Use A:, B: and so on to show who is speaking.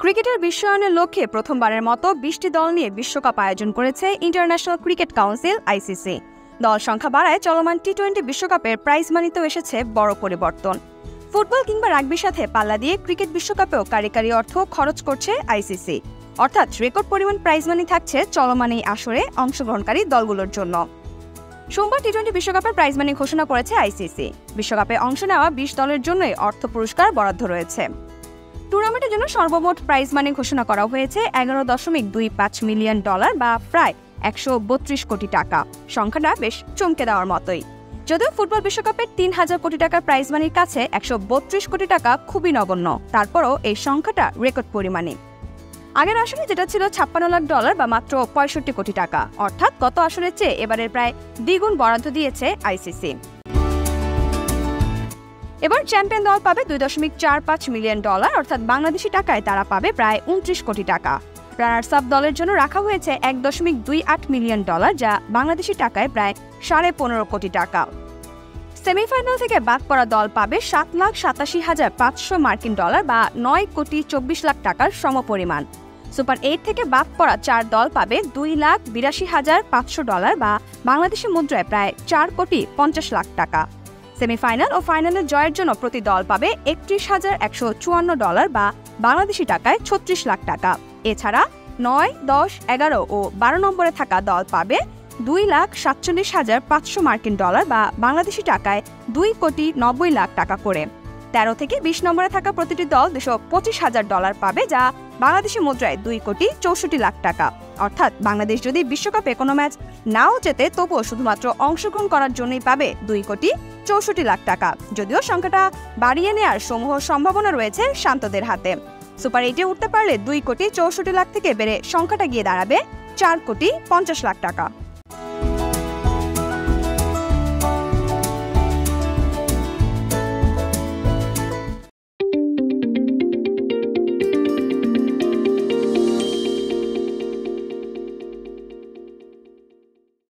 A: ক্রিকেটের বিশ্বায়নের লক্ষ্যে প্রথমবারের মতো ২০টি দল নিয়ে বিশ্বকাপ আয়োজন করেছে ইন্টারন্যাশনাল ক্রিকেট কাউন্সিল আইসিসি। দল সংখ্যা বাড়ায় চলমান টি-20 বিশ্বকাপের প্রাইজ মানিতেও এসেছে বড় পরিবর্তন। ফুটবল কিংবা রাগবির সাথে পাল্লা দিয়ে ক্রিকেট বিশ্বকাপেও কারিকারি অর্থ খরচ করছে আইসিসি, অর্থাৎ রেকর্ড পরিমাণ প্রাইজ মানি থাকছে চলমান এই আসরে অংশগ্রহণকারী দলগুলোর জন্য। সোমবার টি-20 বিশ্বকাপের প্রাইজ মানি ঘোষণা করেছে আইসিসি। বিশ্বকাপে অংশ নেওয়া ২০ দলের জন্যই অর্থ পুরস্কার বরাদ্দ রয়েছে। টুর্নামেন্টের জন্য সর্বমোট প্রাইজ মানি ঘোষণা করা হয়েছে $11.25 মিলিয়ন বা প্রায় ১৩২ কোটি টাকা। সংখ্যাটা বেশ চমকে দেওয়ার মতোই। যদিও ফুটবল বিশ্বকাপের ৩,০০০ কোটি টাকার প্রাইজ মানির কাছে ১৩২ কোটি টাকা খুবই নগণ্য, তারপরও এই সংখ্যাটা রেকর্ড পরিমাণে। আগের আসরে যেটা ছিল $৫৬ লাখ বা মাত্র ৬৫ কোটি টাকা, অর্থাৎ গত আসরের চেয়ে এবারের প্রায় দ্বিগুণ বরাদ্দ দিয়েছে আইসিসি। এবার চ্যাম্পিয়ন দল পাবে $2.৪৫ মিলিয়ন, অর্থাৎ বাংলাদেশি টাকায় তারা পাবে প্রায় ২৯ কোটি টাকা। রানার্স আপ দলের জন্য রাখা হয়েছে $১.২৮ মিলিয়ন, যা বাংলাদেশি টাকায় প্রায় ১৫.৫ কোটি টাকা। সেমিফাইনাল থেকে বাদ পড়া দল পাবে $৭,৮৭,৫০০ মার্কিন বা ৯,২৪ লাখ টাকার সমপরিমাণ। সুপার ৮ থেকে বাদ পড়া ৪ দল পাবে $২,৮২,৫০০ বা বাংলাদেশি মুদ্রায় প্রায় ৪,৫০ লাখ টাকা। সেমিফাইনাল ও ফাইনালের জয়ের জন্য প্রতি দল পাবে $৩১,১৫৪ বা বাংলাদেশি টাকায় ৩৬ লাখ টাকা। এছাড়া ৯, ১০, ১১ ও ১২ নম্বরে থাকা দল পাবে $২,৪৭,৫০০ মার্কিন বা বাংলাদেশি টাকায় ২,৯০ লাখ টাকা করে। ১৩ থেকে ২০ নম্বরে থাকা প্রতিটি দল $২২,০০০ পাবে, যা বাংলাদেশি মুদ্রায় ২,৬৪ লাখ টাকা। অর্থাৎ বাংলাদেশ যদি বিশ্বকাপে কোনো ম্যাচ নাও জেতে, তবুও শুধুমাত্র অংশগ্রহণ করার জন্যই পাবে ২,৬৪ লাখ টাকা। যদিও সংখ্যাটা বাড়িয়ে নেওয়ার সমূহ সম্ভাবনা রয়েছে শান্তদের হাতে। সুপার ৮-এ উঠতে পারলে ২,৬৪ লাখ থেকে বেড়ে সংখ্যাটা গিয়ে দাঁড়াবে ৪,৫০ লাখ টাকা।